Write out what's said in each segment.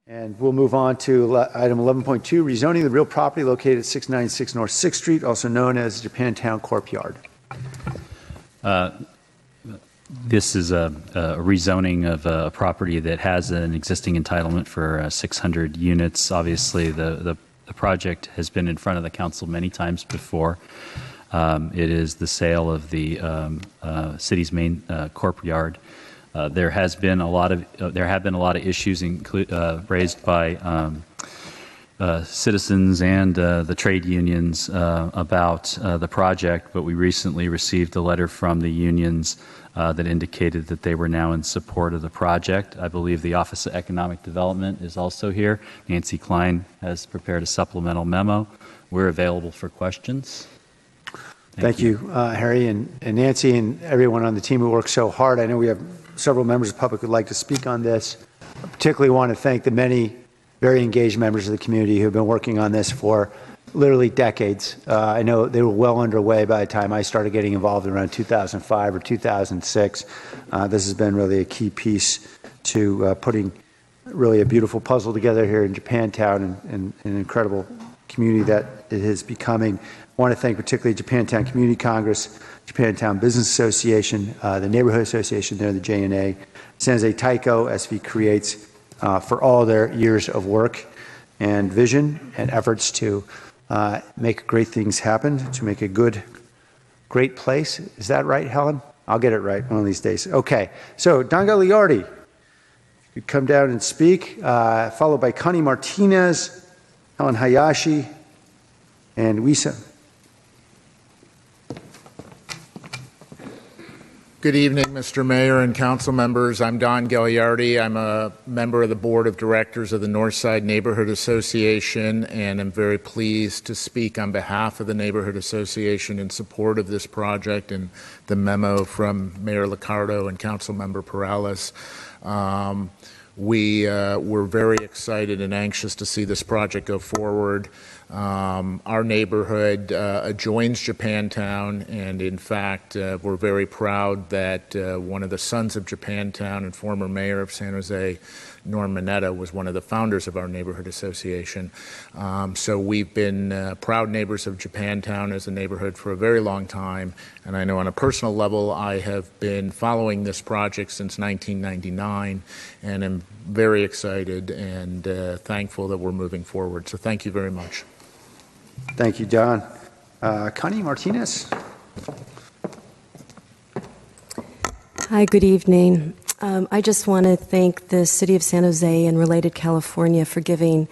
And we'll move on to item 11.2, rezoning the real property located at 696 North 6th Street, also known as Japantown Courtyard. This is a rezoning of a property that has an existing entitlement for 600 units. Obviously, the project has been in front of the council many times before. It is the sale of the city's main courtyard. There have been a lot of issues raised by citizens and the trade unions about the project, but we recently received a letter from the unions that indicated that they were now in support of the project. I believe the Office of Economic Development is also here. Nancy Klein has prepared a supplemental memo. We're available for questions. Thank you, Harry and Nancy and everyone on the team who worked so hard. I know we have several members of the public who would like to speak on this. I particularly want to thank the many very engaged members of the community who have been working on this for literally decades. I know they were well underway by the time I started getting involved around 2005 or 2006. This has been really a key piece to putting really a beautiful puzzle together here in Japantown and an incredible community that it is becoming. I want to thank particularly Japantown Community Congress, Japantown Business Association, the Neighborhood Association there, the JNA, San Jose Taiko, SV Creates, for all their years of work and vision and efforts to make great things happen, to make a great place. Is that right, Helen? I'll get it right one of these days. Okay, so Don Gagliardi, you come down and speak, followed by Connie Martinez, Helen Hayashi, and Wisa. Good evening, Mr. Mayor and council members. I'm Don Gagliardi. I'm a member of the board of directors of the Northside Neighborhood Association, and I'm very pleased to speak on behalf of the Neighborhood Association in support of this project and the memo from Mayor Liccardo and Council Member Perales. We're very excited and anxious to see this project go forward. Our neighborhood adjoins Japantown, and in fact, we're very proud that one of the sons of Japantown and former mayor of San Jose, Norm Mineta, was one of the founders of our neighborhood association. So we've been proud neighbors of Japantown as a neighborhood for a very long time, and I know on a personal level I have been following this project since 1999, and am very excited and thankful that we're moving forward. So thank you very much. Thank you, Don. Connie Martinez. Hi, good evening. I just want to thank the City of San Jose and Related California for giving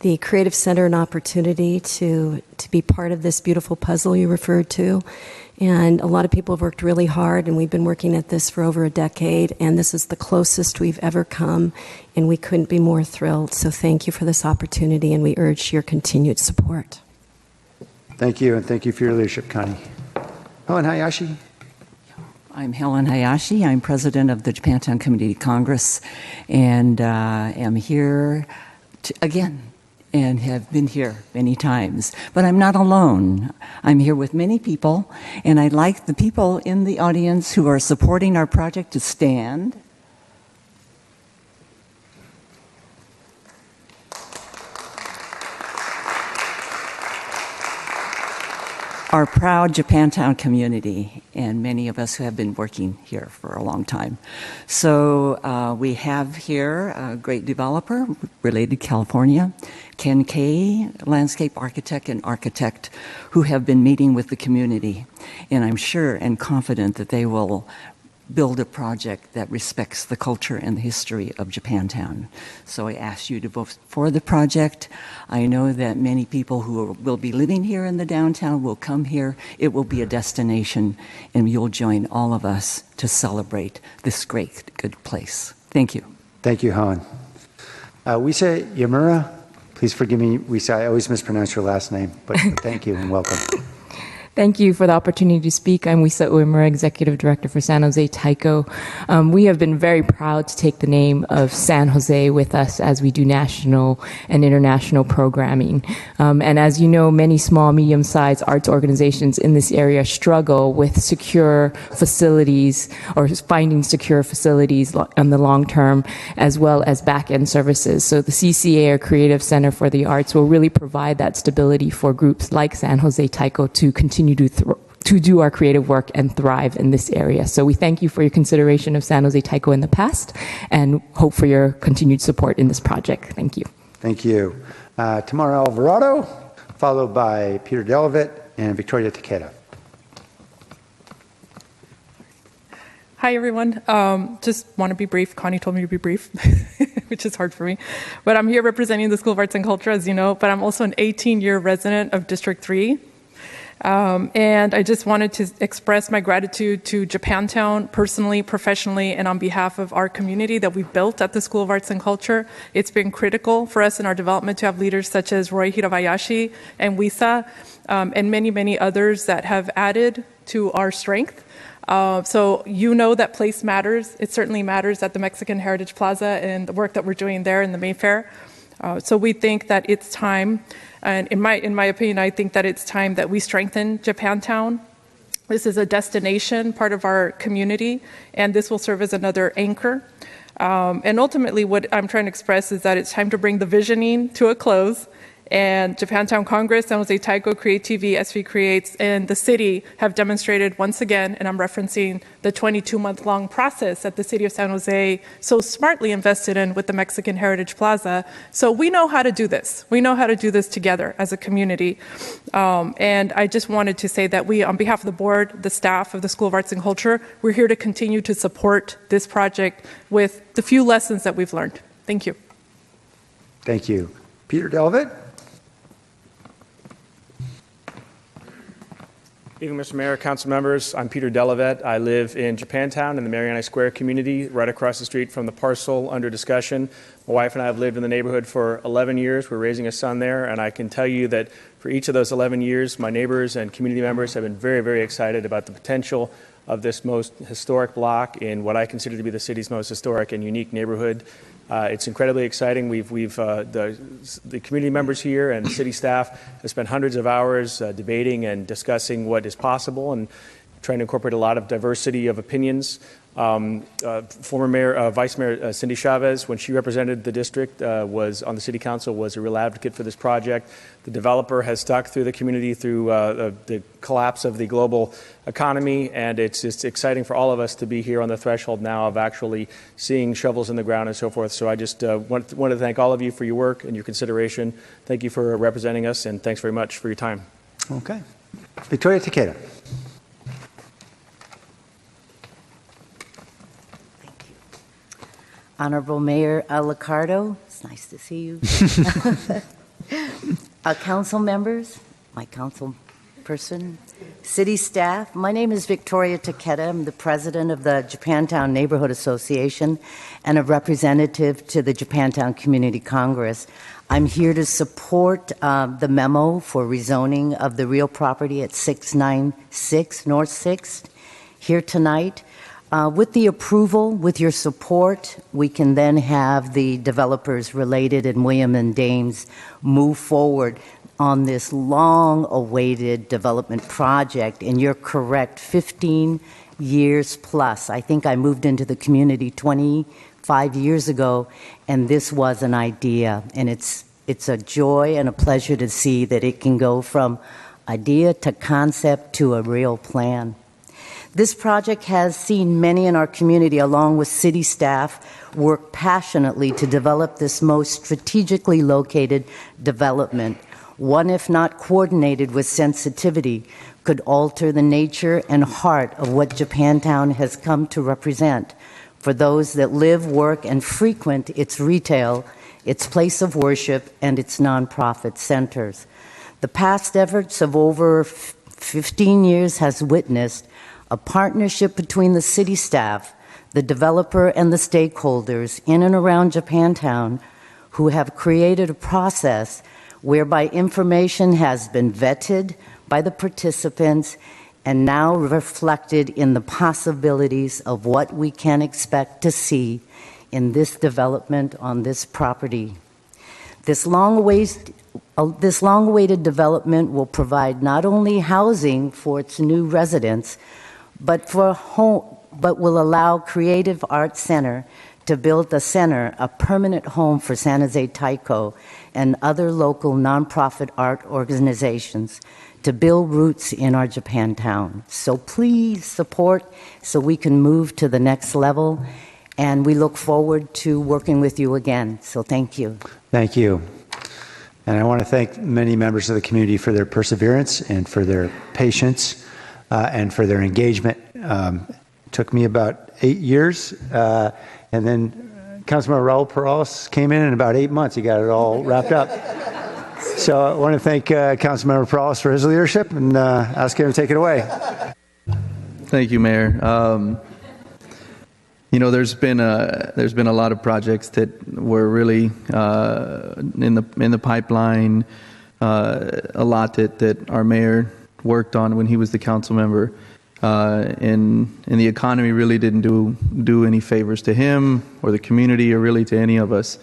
the Creative Center an opportunity to be part of this beautiful puzzle you referred to. And a lot of people have worked really hard, and we've been working at this for over a decade, and this is the closest we've ever come, and we couldn't be more thrilled. So thank you for this opportunity, and we urge your continued support. Thank you, and thank you for your leadership, Connie. Helen Hayashi. I'm Helen Hayashi. I'm president of the Japantown Community Congress, and am here again and have been here many times. But I'm not alone. I'm here with many people, and I'd like the people in the audience who are supporting our project to stand. Our proud Japantown community, and many of us who have been working here for a long time. So we have here a great developer, Related California, Ken Kay, landscape architect and architect, who have been meeting with the community. And I'm sure and confident that they will build a project that respects the culture and the history of Japantown. So I ask you to vote for the project. I know that many people who will be living here in the downtown will come here. It will be a destination, and you'll join all of us to celebrate this great, good place. Thank you. Thank you, Helen. Wisa Yamura, please forgive me, Wisa, I always mispronounce your last name, but thank you and welcome. Thank you for the opportunity to speak. I'm Wisa Uemura, Executive Director for San Jose Taiko. We have been very proud to take the name of San Jose with us as we do national and international programming. And as you know, many small, medium-sized arts organizations in this area struggle with secure facilities or finding secure facilities on the long term, as well as back-end services. So the CCA, or Creative Center for the Arts, will really provide that stability for groups like San Jose Taiko to continue to do our creative work and thrive in this area. So we thank you for your consideration of San Jose Taiko in the past and hope for your continued support in this project. Thank you. Thank you. Tamara Alvarado, followed by Peter Delavitt and Victoria Takeda. Hi, everyone. Just want to be brief. Connie told me to be brief, which is hard for me. But I'm here representing the School of Arts and Culture, as you know, but I'm also an 18-year resident of District 3. And I just wanted to express my gratitude to Japantown personally, professionally, and on behalf of our community that we've built at the School of Arts and Culture. It's been critical for us in our development to have leaders such as Roy Hirabayashi and Wisa, and many, many others that have added to our strength. So you know that place matters. It certainly matters at the Mexican Heritage Plaza and the work that we're doing there in the Mayfair. So we think that it's time, and in my opinion, I think that it's time that we strengthen Japantown. This is a destination, part of our community, and this will serve as another anchor. And ultimately, what I'm trying to express is that it's time to bring the visioning to a close. And Japantown Congress, San Jose Taiko, Create TV, SV Creates, and the city have demonstrated once again, and I'm referencing the 22-month-long process that the city of San Jose so smartly invested in with the Mexican Heritage Plaza. So we know how to do this. We know how to do this together as a community. And I just wanted to say that we, on behalf of the board, the staff of the School of Arts and Culture, we're here to continue to support this project with the few lessons that we've learned. Thank you. Thank you. Peter Delavitt. Evening, Mr. Mayor, council members. I'm Peter Delavitt. I live in Japantown in the Mariana Square community, right across the street from the parcel under discussion. My wife and I have lived in the neighborhood for 11 years. We're raising a son there, and I can tell you that for each of those 11 years, my neighbors and community members have been very, very excited about the potential of this most historic block in what I consider to be the city's most historic and unique neighborhood. It's incredibly exciting. The community members here and the city staff have spent hundreds of hours debating and discussing what is possible and trying to incorporate a lot of diversity of opinions. Former Mayor, Vice Mayor Cindy Chavez, when she represented the district, was on the city council, was a real advocate for this project. The developer has stuck through the community through the collapse of the global economy, and it's just exciting for all of us to be here on the threshold now of actually seeing shovels in the ground and so forth. So I just want to thank all of you for your work and your consideration. Thank you for representing us, and thanks very much for your time. Okay. Victoria Takeda. Honorable Mayor Liccardo, it's nice to see you. Council members, my council person, city staff, my name is Victoria Takeda. I'm the president of the Japantown Neighborhood Association and a representative to the Japantown Community Congress. I'm here to support the memo for rezoning of the real property at 696 North 6th here tonight. With the approval, with your support, we can then have the developers Related and William and Dames move forward on this long-awaited development project. And you're correct, 15 years plus. I think I moved into the community 25 years ago, and this was an idea. And it's a joy and a pleasure to see that it can go from idea to concept to a real plan. This project has seen many in our community, along with city staff, work passionately to develop this most strategically located development. One, if not coordinated with sensitivity, could alter the nature and heart of what Japantown has come to represent for those that live, work, and frequent its retail, its place of worship, and its nonprofit centers. The past efforts of over 15 years has witnessed a partnership between the city staff, the developer, and the stakeholders in and around Japantown who have created a process whereby information has been vetted, by the participants and now reflected in the possibilities of what we can expect to see in this development on this property. This long-awaited development will provide not only housing for its new residents, but will allow Creative Arts Center to build a permanent home for San Jose Taiko and other local nonprofit art organizations to build roots in our Japantown. So please support so we can move to the next level, and we look forward to working with you again. So thank you. Thank you. And I want to thank many members of the community for their perseverance and for their patience and for their engagement. It took me about 8 years, and then Councilmember Raul Perales came in about 8 months. He got it all wrapped up. So I want to thank Councilmember Perales for his leadership and ask him to take it away. Thank you, Mayor. You know, there's been a lot of projects that were really in the pipeline. A lot that our mayor worked on when he was the council member, and the economy really didn't do any favors to him or the community or really to any of us.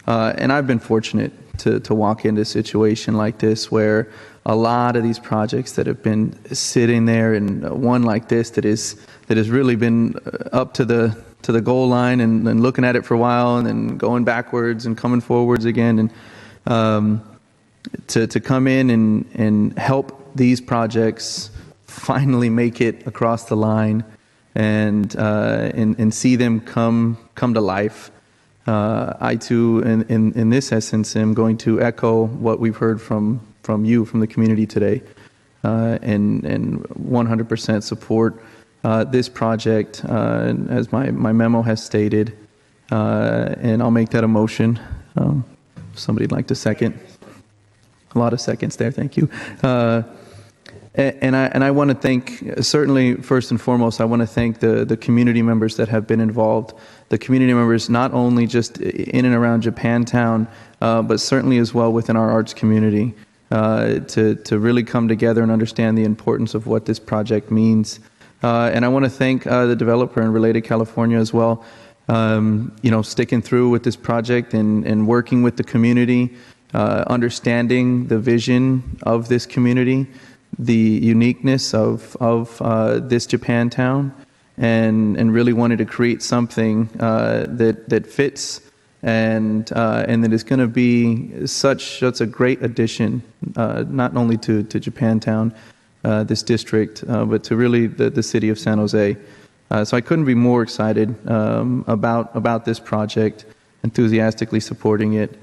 And I've been fortunate to walk into a situation like this where a lot of these projects that have been sitting there, and one like this that has really been up to the goal line and looking at it for a while and then going backwards and coming forwards again, and to come in and help these projects finally make it across the line and see them come to life. I too, in this essence, am going to echo what we've heard from you, from the community today, and 100% support this project, as my memo has stated, and I'll make that a motion. Somebody'd like to second? A lot of seconds there, thank you. And I want to thank, certainly first and foremost, I want to thank the community members that have been involved. The community members not only just in and around Japantown, but certainly as well within our arts community, to really come together and understand the importance of what this project means. And I want to thank the developer and Related California as well, sticking through with this project and working with the community, understanding the vision of this community, the uniqueness of this Japantown, and really wanted to create something that fits and that is going to be such a great addition, not only to Japantown, this district, but to really the city of San Jose. So I couldn't be more excited about this project, enthusiastically supporting it,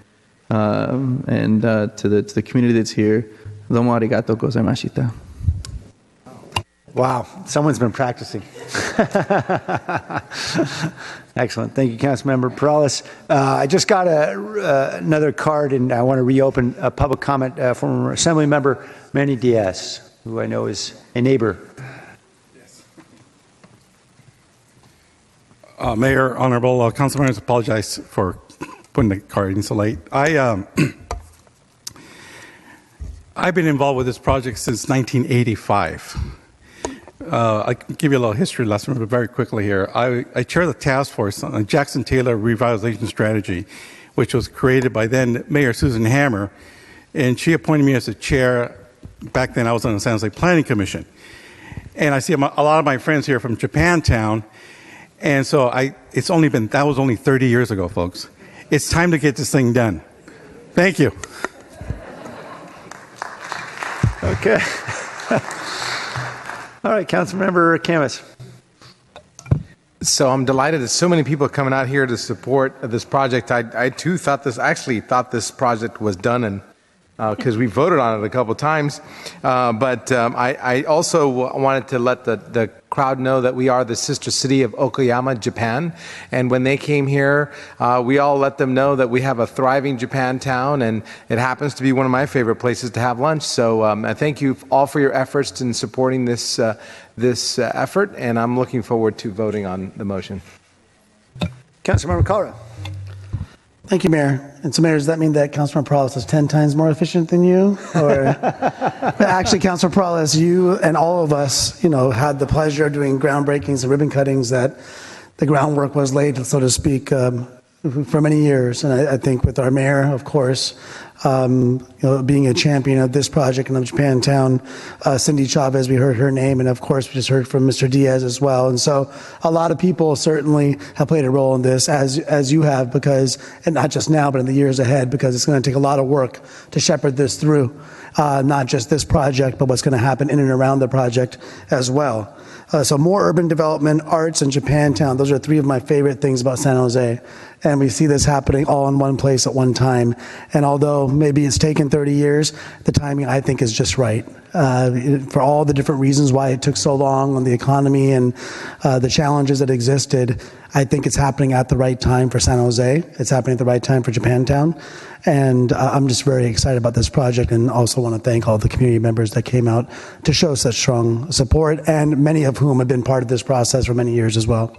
and to the community that's here. Domo arigatou gozaimashita. Wow, someone's been practicing. Excellent. Thank you, Councilmember Perales. I just got another card, and I want to reopen a public comment from Assemblymember Manny Diaz, who I know is a neighbor. Mayor, honorable council members, apologize for putting the card in so late. I've been involved with this project since 1985. I can give you a little history lesson but very quickly here. I chair the task force on the Jackson Taylor Revitalization Strategy, which was created by then Mayor Susan Hammer, and she appointed me as the chair. Back then I was on the San Jose Planning Commission. And I see a lot of my friends here from Japantown, and so that was only 30 years ago, folks. It's time to get this thing done. Thank you. Okay. All right, Councilmember Camus. So I'm delighted that so many people are coming out here to support this project. I too thought this project was done, and because we voted on it a couple times. But I also wanted to let the crowd know that we are the sister city of Okayama, Japan. And when they came here, we all let them know that we have a thriving Japantown, and it happens to be one of my favorite places to have lunch. So I thank you all for your efforts in supporting this effort, and I'm looking forward to voting on the motion. Councilmember Colorado. Thank you, Mayor. And so, Mayor, does that mean that Councilman Perales is 10 times more efficient than you? Or but actually, Councilman Perales, you and all of us, had the pleasure of doing groundbreakings and ribbon cuttings that the groundwork was laid, so to speak, for many years. And I think with our mayor, of course, being a champion of this project and of Japantown, Cindy Chavez, we heard her name, and of course we just heard from Mr. Diaz as well. And so a lot of people certainly have played a role in this, as you have, because, and not just now, but in the years ahead, because it's going to take a lot of work to shepherd this through, not just this project, but what's going to happen in and around the project as well. So more urban development, arts, and Japantown, those are three of my favorite things about San Jose. And we see this happening all in one place at one time. And although maybe it's taken 30 years, the timing, I think, is just right. For all the different reasons why it took so long on the economy and the challenges that existed, I think it's happening at the right time for San Jose. It's happening at the right time for Japantown. And I'm just very excited about this project, and also want to thank all the community members that came out to show such strong support, and many of whom have been part of this process for many years as well.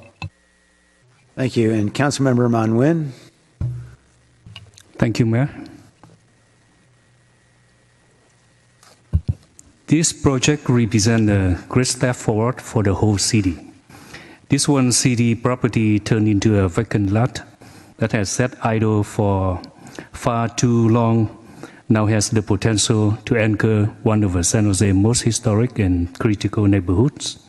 Thank you. And Councilmember Manwin. Thank you, Mayor. This project represents a great step forward for the whole city. This one city property turned into a vacant lot that has sat idle for far too long, now has the potential to anchor one of San Jose's most historic and critical neighborhoods.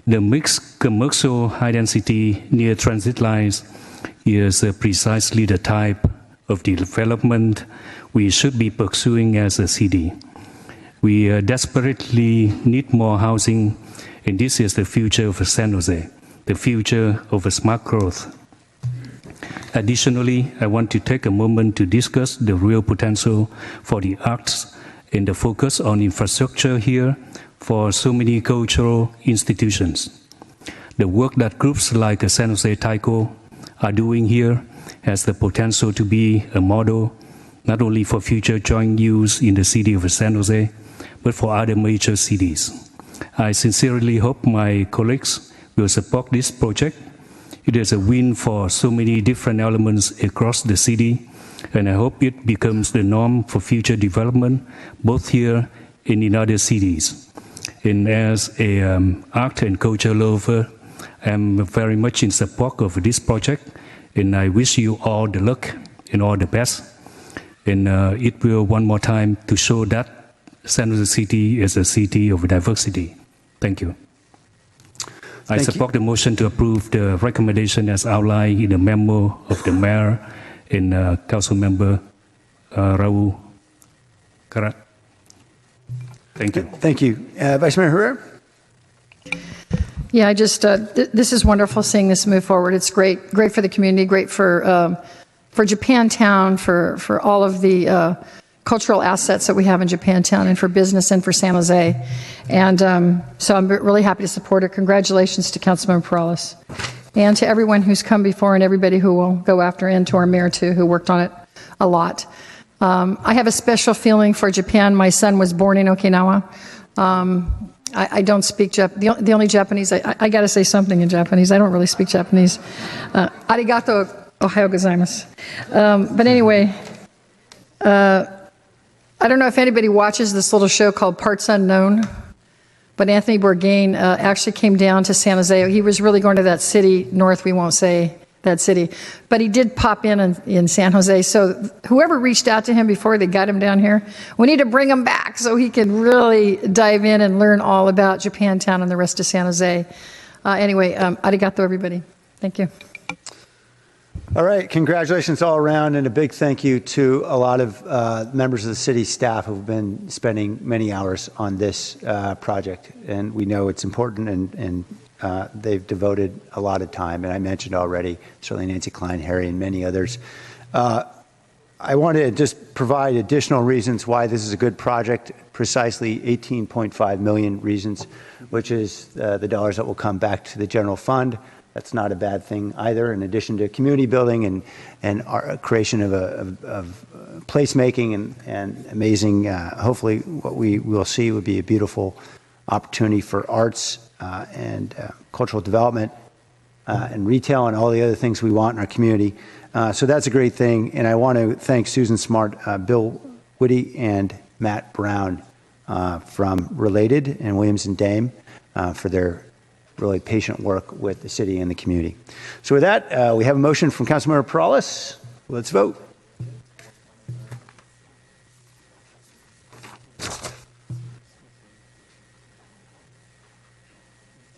The mixed commercial high density near transit lines is precisely the type of development we should be pursuing as a city. We desperately need more housing, and this is the future of San Jose, the future of smart growth. Additionally, I want to take a moment to discuss the real potential for the arts and the focus on infrastructure here for so many cultural institutions. The work that groups like San Jose Taiko are doing here has the potential to be a model not only for future joint use in the city of San Jose, but for other major cities. I sincerely hope my colleagues will support this project. It is a win for so many different elements across the city, and I hope it becomes the norm for future development, both here and in other cities. And as an art and culture lover, I'm very much in support of this project, and I wish you all the luck and all the best. And it will one more time to show that San Jose City is a city of diversity. Thank you. I support the motion to approve the recommendation as outlined in the memo of the mayor and council member Raul Karat. Thank you. Thank you. Vice Mayor Herrera? Yeah, I just, this is wonderful seeing this move forward. It's great for the community, great for Japantown, for all of the cultural assets that we have in Japantown, and for business and for San Jose. And so I'm really happy to support it. Congratulations to Councilmember Perales and to everyone who's come before, and everybody who will go after, and to our mayor too, who worked on it a lot. I have a special feeling for Japan. My son was born in Okinawa. I don't speak Japanese. The only Japanese, I got to say something in Japanese. I don't really speak Japanese. Arigato ohayo gozaimasu. But anyway, I don't know if anybody watches this little show called Parts Unknown, but Anthony Bourdain actually came down to San Jose. He was really going to that city north, we won't say that city, but he did pop in San Jose. So whoever reached out to him before they got him down here, we need to bring him back so he can really dive in and learn all about Japantown and the rest of San Jose. Anyway, arigato, everybody. Thank you. All right, congratulations all around, and a big thank you to a lot of members of the city staff who've been spending many hours on this project. And we know it's important, and they've devoted a lot of time. And I mentioned already, certainly Nancy Klein, Harry, and many others. I want to just provide additional reasons why this is a good project, precisely 18.5 million reasons, which is the dollars that will come back to the general fund. That's not a bad thing either, in addition to community building and our creation of placemaking and amazing, hopefully what we will see would be a beautiful opportunity for arts and cultural development. and retail and all the other things we want in our community. So that's a great thing. And I want to thank Susan Smart, Bill Whitty, and Matt Brown from Related and Williams and Dame for their really patient work with the city and the community. So with that, we have a motion from Councilmember Perales. Let's vote.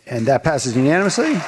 And that passes unanimously.